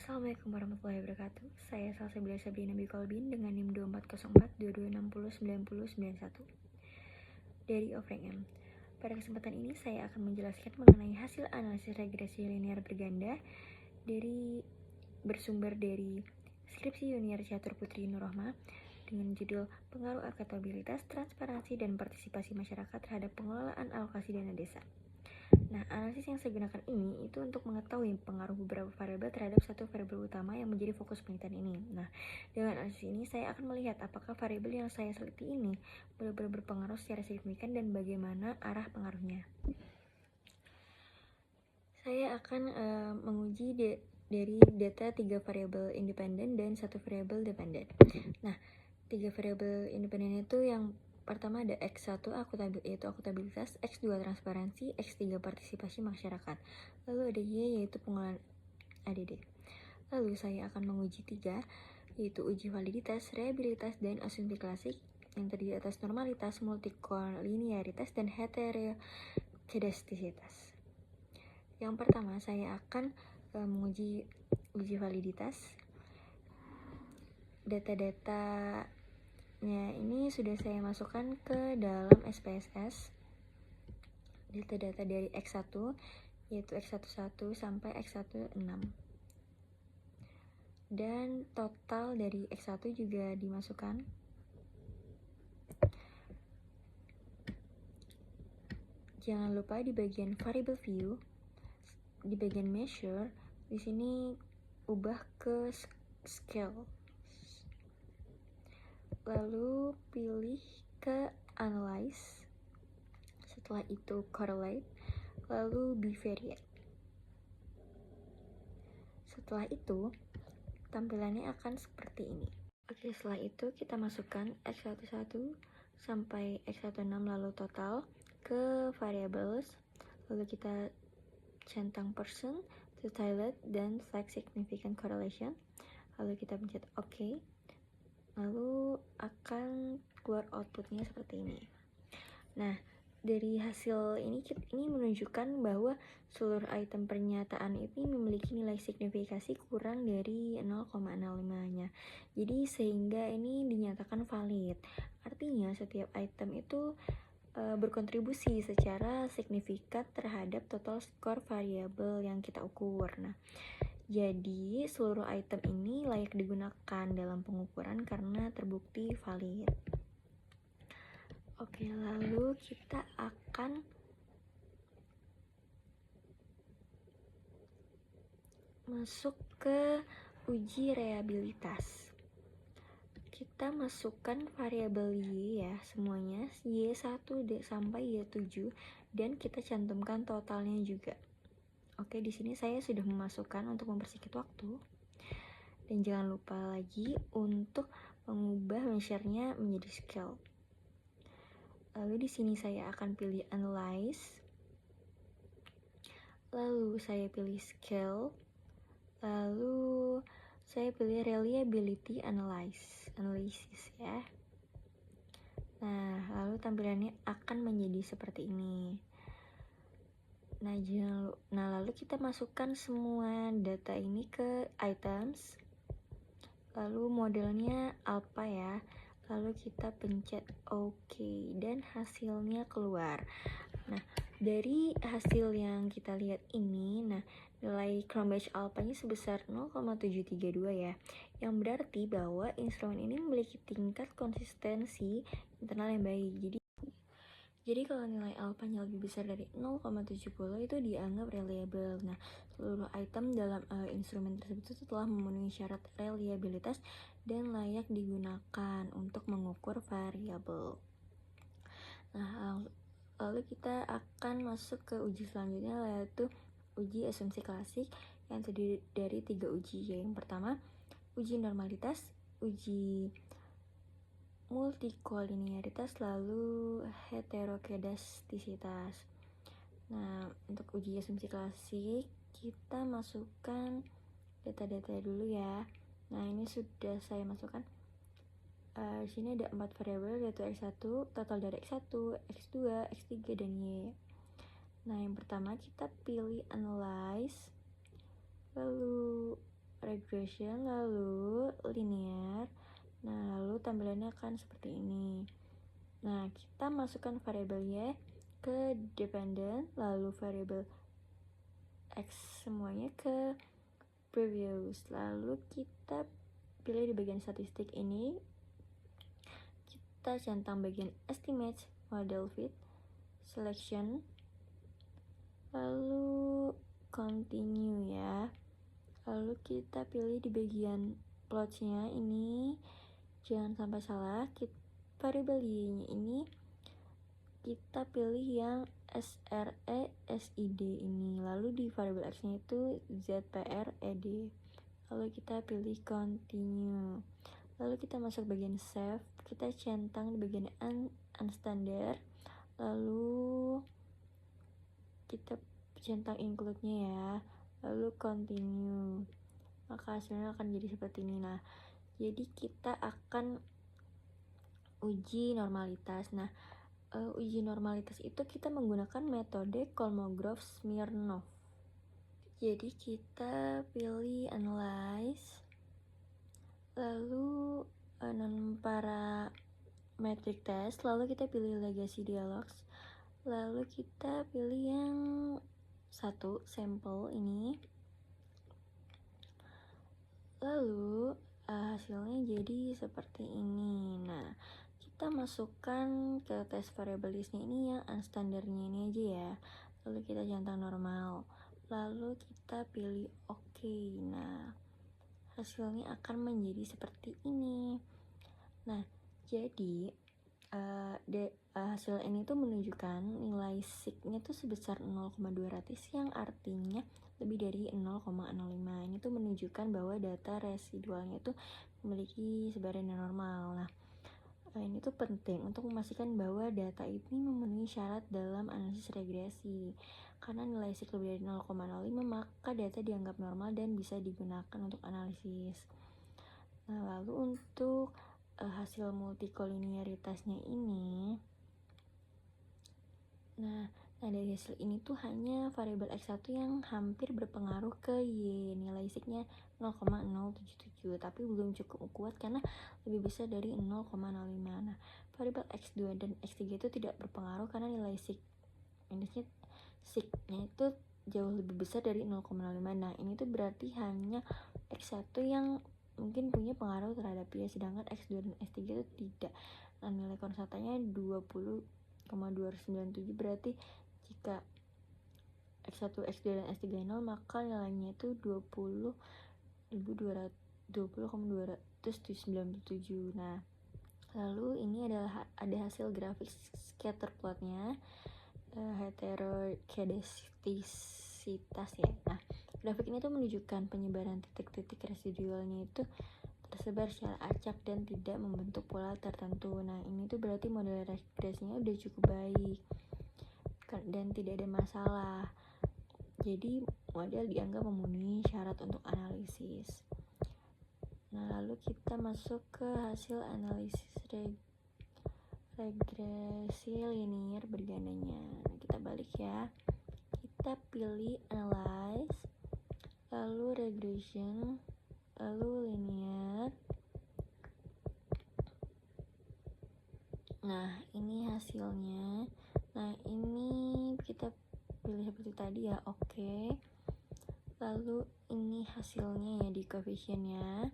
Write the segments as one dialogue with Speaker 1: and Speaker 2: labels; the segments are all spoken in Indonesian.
Speaker 1: Assalamualaikum warahmatullahi wabarakatuh. Saya Salsabila Sabrina Bikolbin dengan NIM 240422609091 dari Ofreng M. Pada kesempatan ini saya akan menjelaskan mengenai hasil analisis regresi linear berganda bersumber dari skripsi Yuniar Catur Putri Nurrohma dengan judul Pengaruh Akuntabilitas, Transparansi, dan Partisipasi Masyarakat terhadap Pengelolaan Alokasi Dana Desa. Nah, analisis yang saya gunakan ini itu untuk mengetahui pengaruh beberapa variabel terhadap satu variabel utama yang menjadi fokus penelitian ini. Nah, dengan analisis ini saya akan melihat apakah variabel yang saya teliti ini benar-benar berpengaruh secara signifikan dan bagaimana arah pengaruhnya. Saya akan menguji dari data 3 variabel independen dan 1 variabel dependen. Nah, 3 variabel independen itu yang pertama ada X1 yaitu akuntabilitas, X2 transparansi, X3 partisipasi masyarakat. Lalu ada Y yaitu pengelolaan ADD. Lalu saya akan menguji 3 yaitu uji validitas, reliabilitas, dan asumsi klasik yang terdiri atas normalitas, multikolinearitas, dan heterokedastisitas. Yang pertama saya akan menguji uji validitas. Data-data ini sudah saya masukkan ke dalam SPSS. Data-data dari X1 yaitu X11 sampai X16. Dan total dari X1 juga dimasukkan. Jangan lupa di bagian variable view, di bagian measure, di sini ubah ke scale. Lalu pilih ke analyze, setelah itu correlate, lalu bivariate. Setelah itu tampilannya akan seperti ini. Oke, setelah itu kita masukkan X11 sampai X16 lalu total ke variables, lalu kita centang percent, totality, dan flag significant correlation, lalu kita pencet OK. Lalu akan keluar outputnya seperti ini. Nah, dari hasil ini menunjukkan bahwa seluruh item pernyataan ini memiliki nilai signifikasi kurang dari 0,05-nya. Jadi sehingga ini dinyatakan valid. Artinya setiap item itu berkontribusi secara signifikan terhadap total skor variabel yang kita ukur. Nah, jadi seluruh item ini layak digunakan dalam pengukuran karena terbukti valid. Oke, lalu kita akan masuk ke uji reliabilitas. Kita masukkan variabel Y ya, semuanya Y1 sampai Y7 dan kita cantumkan totalnya juga. Oke, di sini saya sudah memasukkan untuk mempersingkat waktu. Dan jangan lupa lagi untuk mengubah measure-nya menjadi scale. Lalu di sini saya akan pilih analyze. Lalu saya pilih scale. Lalu saya pilih reliability analysis ya. Nah, lalu tampilannya akan menjadi seperti ini. Nah, lalu kita masukkan semua data ini ke items. Lalu modelnya alpha ya. Lalu kita pencet OK dan hasilnya keluar. Nah, dari hasil yang kita lihat ini, nilai Cronbach alpha-nya sebesar 0,732 ya. Yang berarti bahwa instrumen ini memiliki tingkat konsistensi internal yang baik. Jadi kalau nilai alpha-nya lebih besar dari 0,70 itu dianggap reliable. Nah, seluruh item dalam instrumen tersebut telah memenuhi syarat reliabilitas dan layak digunakan untuk mengukur variabel. Nah, lalu kita akan masuk ke uji selanjutnya, yaitu uji asumsi klasik yang terdiri dari 3 uji. Yang pertama, uji normalitas, uji multikolinearitas, lalu heterokedastisitas. Nah, untuk uji asumsi klasik kita masukkan data-data dulu ya. Nah, ini sudah saya masukkan. Di sini ada 4 variabel yaitu X1, total dari X1, X2, X3, dan Y. Nah, yang pertama kita pilih analyze, lalu regression, lalu linear. Nah, lalu tampilannya akan seperti ini. Nah, kita masukkan variabel Y ke dependent, lalu variabel X semuanya ke previous. Lalu kita pilih di bagian statistik ini, kita centang bagian estimate, model fit, selection, lalu continue ya. Lalu kita pilih di bagian plots-nya ini, jangan sampai salah, variabel Y-nya ini kita pilih yang SRE-SID ini. Lalu di variabel X-nya itu ZPR-ED. Lalu kita pilih continue. Lalu kita masuk bagian save, kita centang di bagian unstandard. Lalu kita centang include-nya ya. Lalu continue. Maka hasilnya akan jadi seperti ini. Nah, jadi kita akan uji normalitas. Nah, uji normalitas itu kita menggunakan metode Kolmogorov-Smirnov. Jadi kita pilih analyze, lalu non-parametric test, lalu kita pilih legacy dialogs, lalu kita pilih yang satu sampel ini, lalu hasilnya jadi seperti ini. Nah, kita masukkan ke tes variable listnya ini yang unstandardnya ini aja ya. Lalu kita centang normal, lalu kita pilih OK. Nah, hasilnya akan menjadi seperti ini. Nah, jadi hasil ini tuh menunjukkan nilai sig-nya tuh sebesar 0,200 yang artinya lebih dari 0,05. Ini tuh menunjukkan bahwa data residualnya itu memiliki sebaran yang normal. Nah, ini tuh penting untuk memastikan bahwa data ini memenuhi syarat dalam analisis regresi. Karena nilai sig lebih dari 0,05 maka data dianggap normal dan bisa digunakan untuk analisis. Nah, lalu untuk hasil multikolinearitasnya ini, nah dari hasil ini tuh hanya variabel X1 yang hampir berpengaruh ke Y, nilai sig-nya 0,077, tapi belum cukup kuat karena lebih besar dari 0,05. Nah, variabel X2 dan X3 itu tidak berpengaruh karena nilai sig-nya itu jauh lebih besar dari 0,05. Nah, ini tuh berarti hanya X1 yang mungkin punya pengaruh terhadap Y, sedangkan X2 dan X3 itu tidak. Nah, nilai konstantanya 20,297, berarti jika X1, X2, dan X3 0, maka nilainya itu 20,297. Nah, lalu ini adalah ada hasil grafik scatter plotnya, heterokedestisitas ya. Nah, grafik ini tuh menunjukkan penyebaran titik-titik residualnya itu tersebar secara acak dan tidak membentuk pola tertentu. Nah, ini tuh berarti model regresinya udah cukup baik dan tidak ada masalah. Jadi model dianggap memenuhi syarat untuk analisis. Nah, lalu kita masuk ke hasil analisis regresi linear bergandanya. Nah, kita balik ya. Kita pilih analyze, lalu regression, lalu linear. Nah, ini hasilnya. Nah, ini kita pilih seperti tadi ya, oke. Lalu ini hasilnya ya di koefisiennya.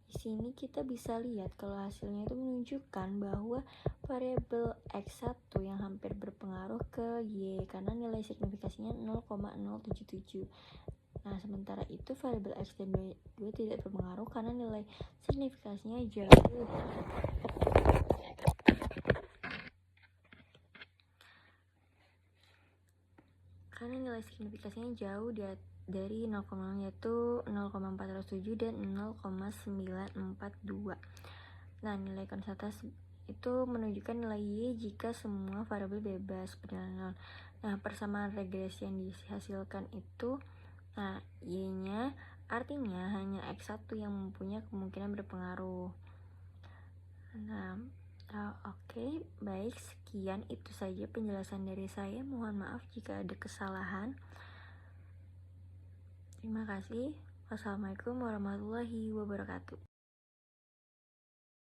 Speaker 1: Di sini kita bisa lihat kalau hasilnya itu menunjukkan bahwa variabel X1 yang hampir berpengaruh ke Y karena nilai signifikasinya 0,077. Nah, sementara itu variabel X dan Y tidak berpengaruh karena nilai signifikasinya jauh dari 0,0 yaitu 0,407 dan 0,942. Nah, nilai konstantasi itu menunjukkan nilai Y jika semua variabel bebas berdasarkan. Nah, persamaan regresi yang dihasilkan itu, nah, Y-nya artinya hanya X1 yang mempunyai kemungkinan berpengaruh. Nah, oke, baik, sekian itu saja penjelasan dari saya. Mohon maaf jika ada kesalahan. Terima kasih. Wassalamualaikum warahmatullahi wabarakatuh.